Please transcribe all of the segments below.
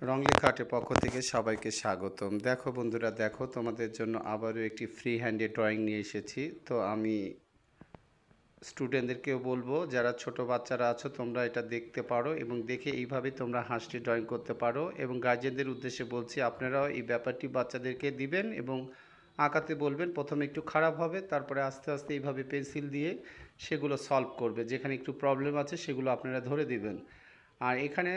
রংলেখা আর্টের পক্ষ থেকে সবাইকে স্বাগতম। দেখো বন্ধুরা, দেখো তোমাদের জন্য আবারও একটি ফ্রি হ্যান্ডে ড্রয়িং নিয়ে এসেছি। তো আমি স্টুডেন্টদেরকেও বলবো, যারা ছোট বাচ্চারা আছো তোমরা এটা দেখতে পারো এবং দেখে এইভাবে তোমরা হাঁসটি ড্রয়িং করতে পারো। এবং গার্জেনদের উদ্দেশ্যে বলছি, আপনারাও এই ব্যাপারটি বাচ্চাদেরকে দিবেন এবং আঁকাতে বলবেন। প্রথমে একটু খারাপ হবে, তারপরে আস্তে আস্তে এইভাবে পেন্সিল দিয়ে সেগুলো সলভ করবে। যেখানে একটু প্রবলেম আছে সেগুলো আপনারা ধরে দিবেন। আর এখানে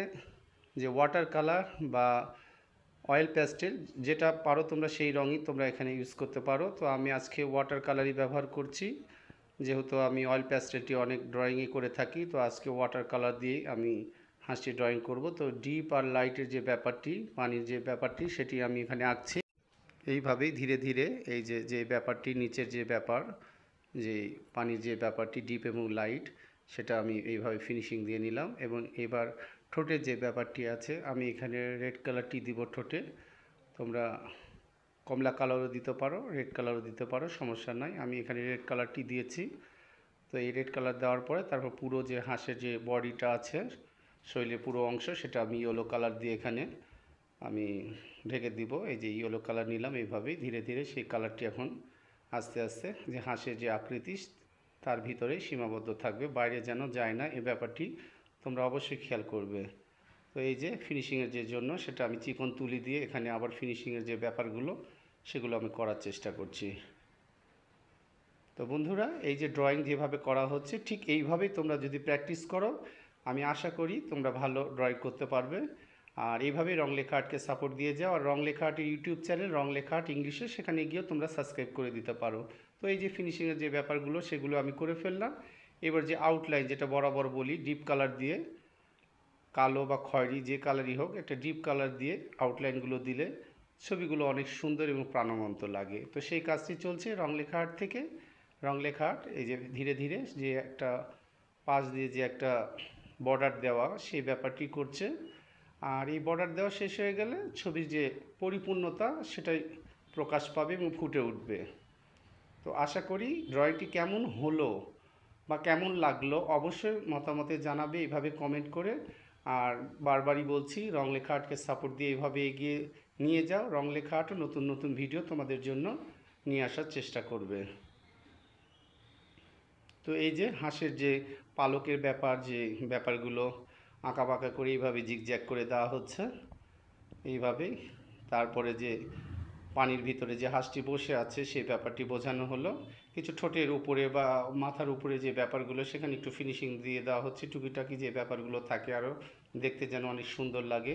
যে ওয়াটার কালার বা অয়েল প্যাস্টেল যেটা পারো তোমরা, সেই রঙই তোমরা এখানে ইউজ করতে পারো। তো আমি আজকে ওয়াটার কালারই ব্যবহার করছি, যেহেতু আমি অয়েল প্যাস্টেলটি অনেক ড্রয়িংই করে থাকি। তো আজকে ওয়াটার কালার দিয়েই আমি হাঁসটি ড্রয়িং করব। তো ডিপ আর লাইটের যে ব্যাপারটি, পানির যে ব্যাপারটি, সেটি আমি এখানে আঁকছি। এইভাবেই ধীরে ধীরে এই যে ব্যাপারটি, নিচের যে ব্যাপার, যে পানির যে ব্যাপারটি ডিপ এবং লাইট, সেটা আমি এইভাবে ফিনিশিং দিয়ে নিলাম। এবং এবার ঠোঁটের যে ব্যাপারটি আছে, আমি এখানে রেড কালারটি দিব ঠোঁটে। তোমরা কমলা কালারও দিতে পারো, রেড কালারও দিতে পারো, সমস্যা নাই। আমি এখানে রেড কালারটি দিয়েছি। তো এই রেড কালার দেওয়ার পরে তারপর পুরো যে হাঁসের যে বডিটা আছে, শরীরের পুরো অংশ, সেটা আমি ইয়েলো কালার দিয়ে এখানে আমি ঢেকে দিব। এই যে ইয়েলো কালার নিলাম, এইভাবেই ধীরে ধীরে সেই কালারটি এখন আস্তে আস্তে যে হাঁসের যে আকৃতি তার ভিতরেই সীমাবদ্ধ থাকবে, বাইরে যেন যায় না। এই ব্যাপারটি তোমরা অবশ্যই খেয়াল করবে। তো এই যে ফিনিশিংয়ের যে জন্য, সেটা আমি চিকন তুলি দিয়ে এখানে আবার ফিনিশিংয়ের যে ব্যাপারগুলো, সেগুলো আমি করার চেষ্টা করছি। তো বন্ধুরা, এই যে ড্রয়িং যেভাবে করা হচ্ছে, ঠিক এইভাবেই তোমরা যদি প্র্যাকটিস করো, আমি আশা করি তোমরা ভালো ড্রয়িং করতে পারবে। আর এইভাবেই রংলেখা আর্টকে সাপোর্ট দিয়ে যাও। আর রংলেখা আর্টের ইউটিউব চ্যানেল রংলেখা আর্ট ইংলিশে, সেখানে গিয়েও তোমরা সাবস্ক্রাইব করে দিতে পারো। তো এই যে ফিনিশিংয়ের যে ব্যাপারগুলো, সেগুলো আমি করে ফেললাম। এবার যে আউটলাইন, যেটা বরাবর বলি, ডিপ কালার দিয়ে, কালো বা খয়েরি যে কালারই হোক, একটা ডিপ কালার দিয়ে আউটলাইনগুলো দিলে ছবিগুলো অনেক সুন্দর এবং প্রাণবন্ত লাগে। তো সেই কাজটি চলছে রংলেখা আর্ট থেকে। রংলেখা আর্ট এই যে ধীরে ধীরে যে একটা পাশ দিয়ে যে একটা বর্ডার দেওয়া, সেই ব্যাপারটি করছে। আর এই বর্ডার দেওয়া শেষ হয়ে গেলে ছবির যে পরিপূর্ণতা, সেটাই প্রকাশ পাবে এবং ফুটে উঠবে। তো আশা করি ড্রয়িংটি কেমন হলো বা কেমন লাগলো অবশ্যই মতামতে জানাবে, এইভাবে কমেন্ট করে। আর বারবারই বলছি, রংলেখা আর্টকে সাপোর্ট দিয়ে এইভাবে এগিয়ে নিয়ে যাও। রংলেখা আর্টও নতুন নতুন ভিডিও তোমাদের জন্য নিয়ে আসার চেষ্টা করবে। তো এই যে হাঁসের যে পালকের ব্যাপার, যে ব্যাপারগুলো আঁকা বাঁকা করে এইভাবে জিগজ্যাগ করে দেওয়া হচ্ছে, এইভাবেই। তারপরে যে পানির ভিতরে যে হাঁসটি বসে আছে, সেই ব্যাপারটি বোঝানো হলো। কিছু ঠোঁটের উপরে বা মাথার উপরে যে ব্যাপারগুলো, সেখানে একটু ফিনিশিং দিয়ে দেওয়া হচ্ছে। টুকিটাকি যে ব্যাপারগুলো থাকে, আরও দেখতে যেন অনেক সুন্দর লাগে।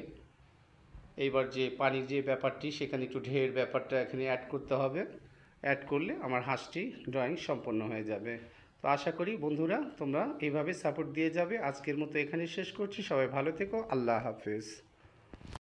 এইবার যে পানির যে ব্যাপারটি, সেখানে একটু ঢেউয়ের ব্যাপারটা এখানে অ্যাড করতে হবে। অ্যাড করলে আমার হাঁসটি ড্রয়িং সম্পন্ন হয়ে যাবে। তো আশা করি বন্ধুরা, তোমরা এইভাবে সাপোর্ট দিয়ে যাবে। আজকের মতো এখানে শেষ করছি। সবাই ভালো থেকো। আল্লাহ হাফেজ।